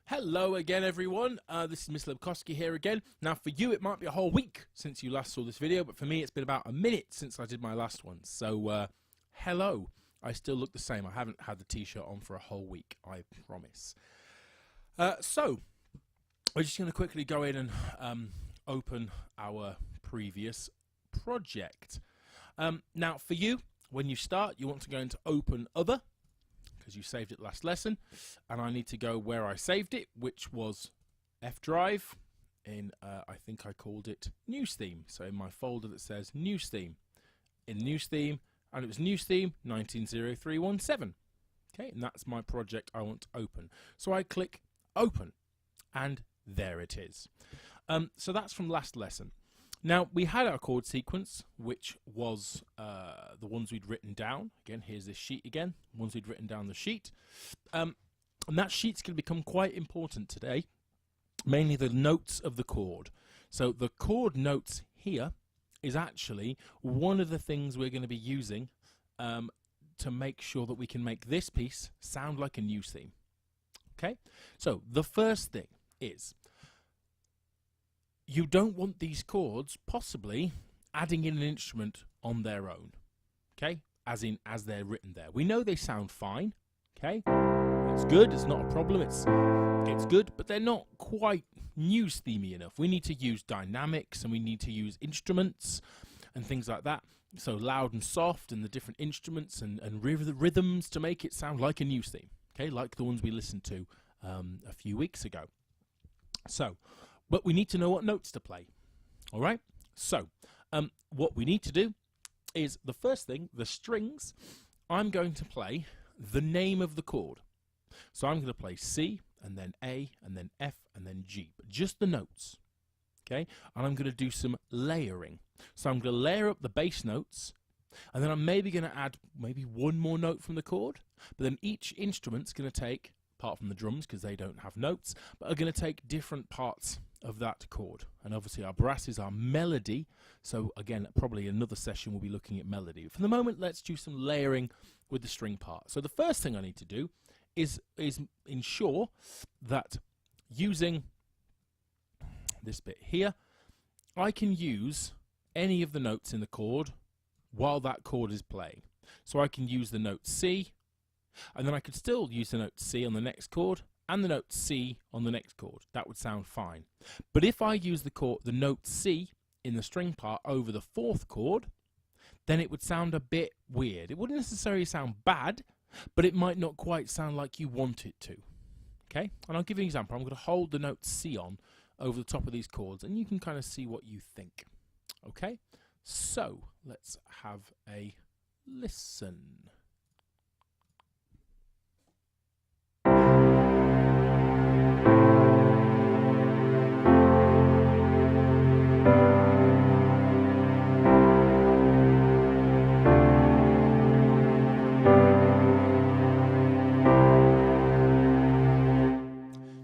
Hello again, everyone. This is Mr. Lebkowski here again. Now, for you, it might be a whole week since you last saw this video, but for me, it's been about a minute since I did my last one. So, hello. I still look the same. I haven't had the t-shirt on for a whole week, I promise. So, we're just going to quickly go in and open our previous project. Now, for you, when you start, you want to go into Open Other, because you saved it last lesson, and I need to go where I saved it, which was F drive in I think I called it News Theme. So in my folder that says News Theme, in News Theme, and it was News Theme 190317. Okay, and that's my project I want to open. So I click Open, and there it is. So that's from last lesson. Now, we had our chord sequence, which was the ones we'd written down. Again, here's this sheet again, ones we'd written down the sheet. And that sheet's going to become quite important today, mainly the notes of the chord. So the chord notes here is actually one of the things we're going to be using to make sure that we can make this piece sound like a news theme. Okay, so the first thing is, you don't want these chords possibly adding in an instrument on their own, okay? As they're written there. We know they sound fine, okay? It's good, it's not a problem, it's good, but they're not quite news themey enough. We need to use dynamics and we need to use instruments and things like that. So loud and soft and the different instruments and rhythms to make it sound like a news theme, okay? Like the ones we listened to a few weeks ago. So, but we need to know what notes to play. All right? So, what we need to do is, the first thing, the strings, I'm going to play the name of the chord. So I'm going to play C, and then A, and then F, and then G. But just the notes. Okay? And I'm going to do some layering. So I'm going to layer up the bass notes, and then I'm maybe going to add maybe one more note from the chord. But then each instrument's going to take, apart from the drums, because they don't have notes, but are going to take different parts of that chord. And obviously our brass is our melody, so again probably another session we'll be looking at melody. For the moment, let's do some layering with the string part. So the first thing I need to do is ensure that using this bit here, I can use any of the notes in the chord while that chord is playing. So I can use the note C, and then I could still use the note C on the next chord and the note C on the next chord. That would sound fine. But if I use the note C in the string part over the fourth chord, then it would sound a bit weird. It wouldn't necessarily sound bad, but it might not quite sound like you want it to. Okay? And I'll give you an example. I'm going to hold the note C on over the top of these chords, and you can kind of see what you think. Okay? So, let's have a listen.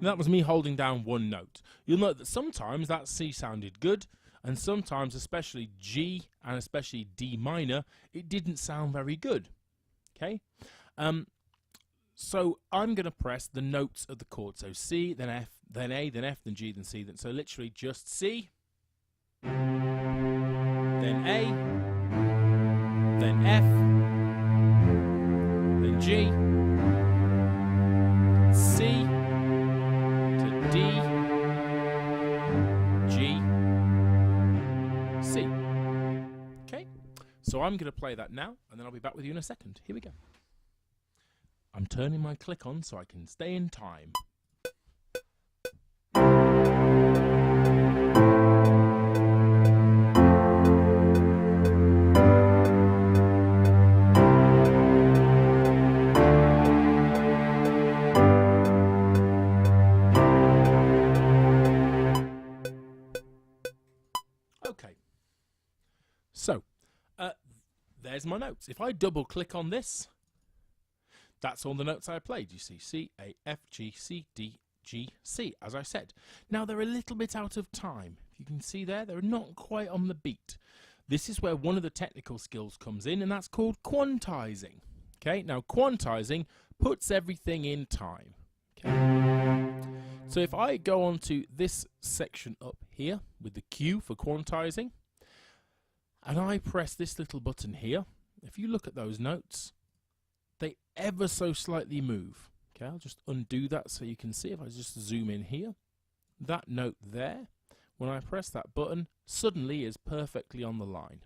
That was me holding down one note. You'll note that sometimes that C sounded good, and sometimes, especially G and especially D minor, it didn't sound very good. Okay? So I'm going to press the notes of the chord. So C, then F, then A, then F, then G, then C. So literally just C, then A, then F, then G, C, D, G, C. Okay, so I'm going to play that now, and then I'll be back with you in a second. Here we go. I'm turning my click on so I can stay in time. So, there's my notes. If I double click on this, that's all the notes I played. You see C, A, F, G, C, D, G, C, as I said. Now, they're a little bit out of time. If you can see there, they're not quite on the beat. This is where one of the technical skills comes in, and that's called quantizing. Okay, now quantizing puts everything in time. Okay. So if I go on to this section up here with the Q for quantizing, and I press this little button here, if you look at those notes, they ever so slightly move. Okay, I'll just undo that so you can see. If I just zoom in here, that note there, when I press that button, suddenly is perfectly on the line.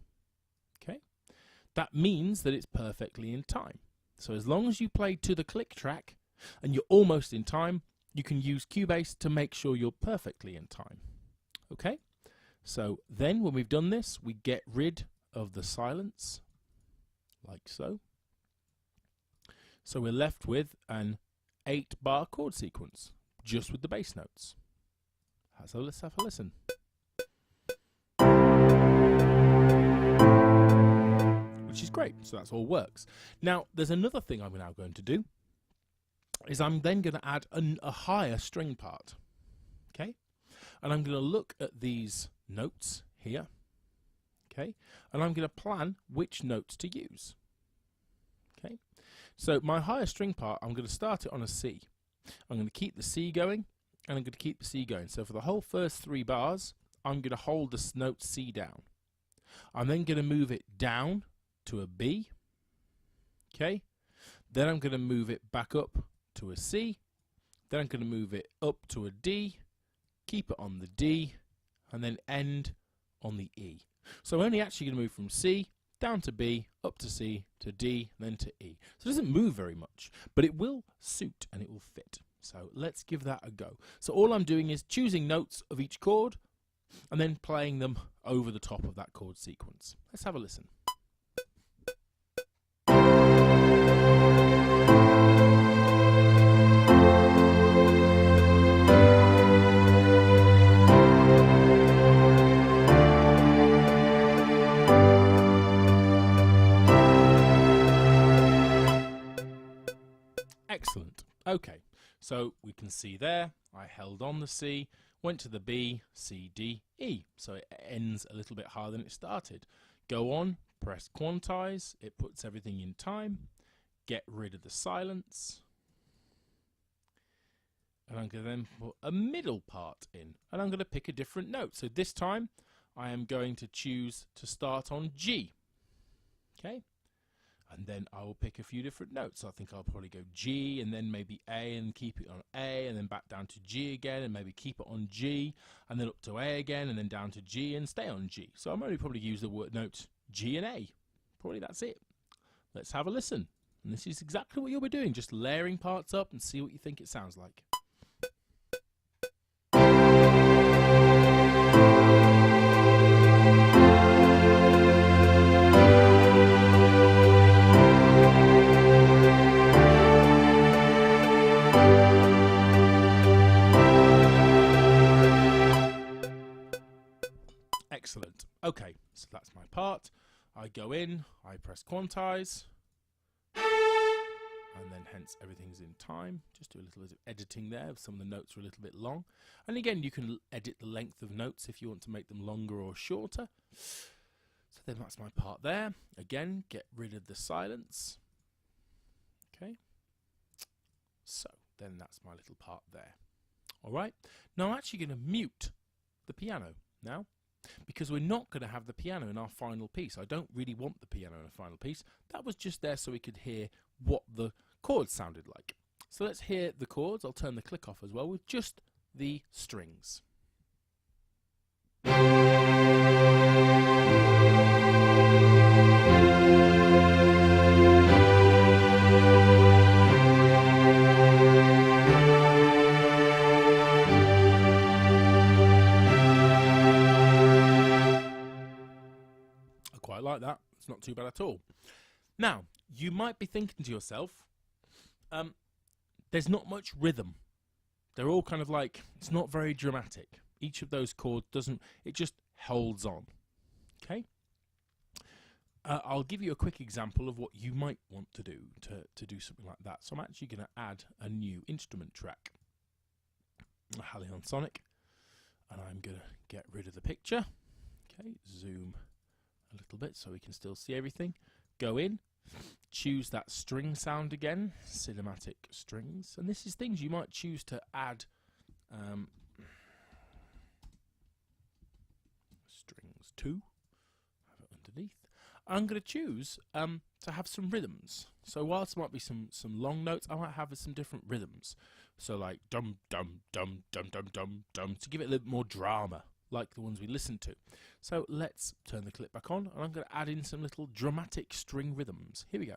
Okay, that means that it's perfectly in time. So as long as you play to the click track and you're almost in time, you can use Cubase to make sure you're perfectly in time. Okay, so then when we've done this, we get rid of the silence, like so. So we're left with an 8-bar chord sequence, just with the bass notes. So let's have a listen. Which is great, so that's all works. Now, there's another thing I'm now going to do, is I'm then going to add a higher string part. Okay? And I'm going to look at these notes here. Okay? And I'm going to plan which notes to use. Okay? So my higher string part, I'm going to start it on a C. I'm going to keep the C going, and I'm going to keep the C going. So for the whole first 3 bars, I'm going to hold the note C down. I'm then going to move it down to a B. Okay? Then I'm going to move it back up to a C. Then I'm going to move it up to a D, keep it on the D, and then end on the E. So I'm only actually going to move from C down to B, up to C, to D, then to E. So it doesn't move very much, but it will suit and it will fit. So let's give that a go. So all I'm doing is choosing notes of each chord and then playing them over the top of that chord sequence. Let's have a listen. Excellent. Okay, so we can see there, I held on the C, went to the B, C, D, E. So it ends a little bit higher than it started. Go on, press quantize, it puts everything in time, get rid of the silence, and I'm going to then put a middle part in, and I'm going to pick a different note. So this time, I am going to choose to start on G. Okay? And then I will pick a few different notes. So I think I'll probably go G and then maybe A and keep it on A and then back down to G again and maybe keep it on G and then up to A again and then down to G and stay on G. So I'm only probably use the word notes G and A. Probably that's it. Let's have a listen. And this is exactly what you'll be doing, just layering parts up and see what you think it sounds like. Excellent. Okay, so that's my part. I go in, I press quantize, and then hence everything's in time. Just do a little bit of editing there. Some of the notes are a little bit long. And again, you can edit the length of notes if you want to make them longer or shorter. So then that's my part there. Again, get rid of the silence. Okay. So then that's my little part there. All right. Now I'm actually going to mute the piano now, because we're not going to have the piano in our final piece. I don't really want the piano in a final piece. That was just there so we could hear what the chords sounded like. So let's hear the chords. I'll turn the click off as well with just the strings. Like that, it's not too bad at all. Now, you might be thinking to yourself, there's not much rhythm. They're all kind of like, it's not very dramatic. Each of those chords doesn't, it just holds on. Okay? I'll give you a quick example of what you might want to do to do something like that. So I'm actually going to add a new instrument track, a Halion Sonic, and I'm going to get rid of the picture. Okay, zoom a little bit so we can still see everything. Go in, choose that string sound again, cinematic strings, and this is things you might choose to add Strings 2, have it underneath. I'm going to choose to have some rhythms. So whilst there might be some long notes, I might have some different rhythms. So like dum dum dum dum dum dum dum, to give it a little more drama, like the ones we listened to. So let's turn the clip back on, and I'm going to add in some little dramatic string rhythms. Here we go.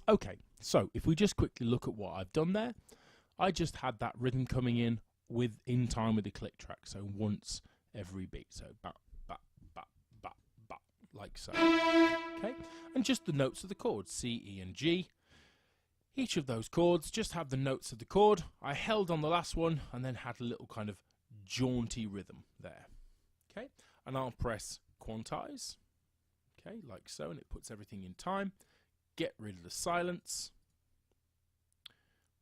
Okay, so if we just quickly look at what I've done there, I just had that rhythm coming in time with the click track, so once every beat, so ba ba ba ba ba, like so. Okay, and just the notes of the chords, C, E, and G. Each of those chords just have the notes of the chord. I held on the last one and then had a little kind of jaunty rhythm there. Okay, and I'll press quantize, okay, like so, and it puts everything in time. Get rid of the silence,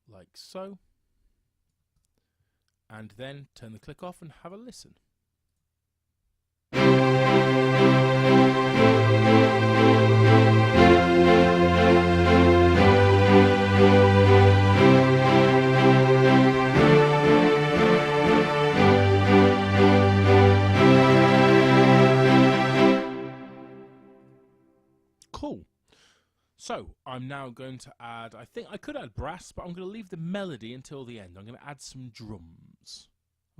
like so, and then turn the click off and have a listen. Cool. So I'm now going to add, I think I could add brass, but I'm going to leave the melody until the end. I'm going to add some drums.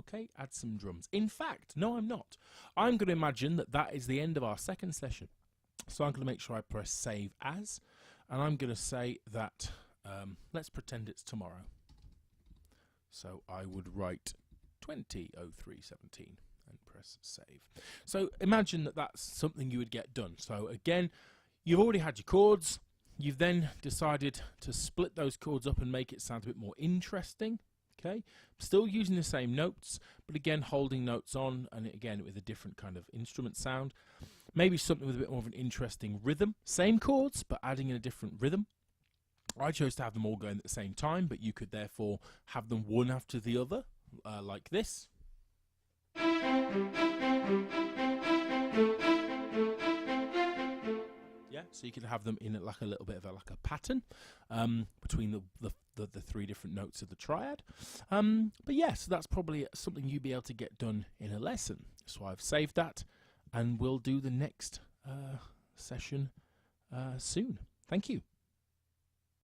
Okay, add some drums. In fact, no, I'm not. I'm going to imagine that that is the end of our second session. So I'm going to make sure I press save as, and I'm going to say that, let's pretend it's tomorrow. So I would write 20:03:17 and press save. So imagine that that's something you would get done. So again, you've already had your chords. You've then decided to split those chords up and make it sound a bit more interesting. Okay, still using the same notes, but again holding notes on, and again with a different kind of instrument sound. Maybe something with a bit more of an interesting rhythm. Same chords, but adding in a different rhythm. I chose to have them all going at the same time, but you could therefore have them one after the other, like this. Yeah, so you can have them in like a little bit of a pattern between the three different notes of the triad. But yeah, so that's probably something you'll be able to get done in a lesson. So I've saved that, and we'll do the next session soon. Thank you.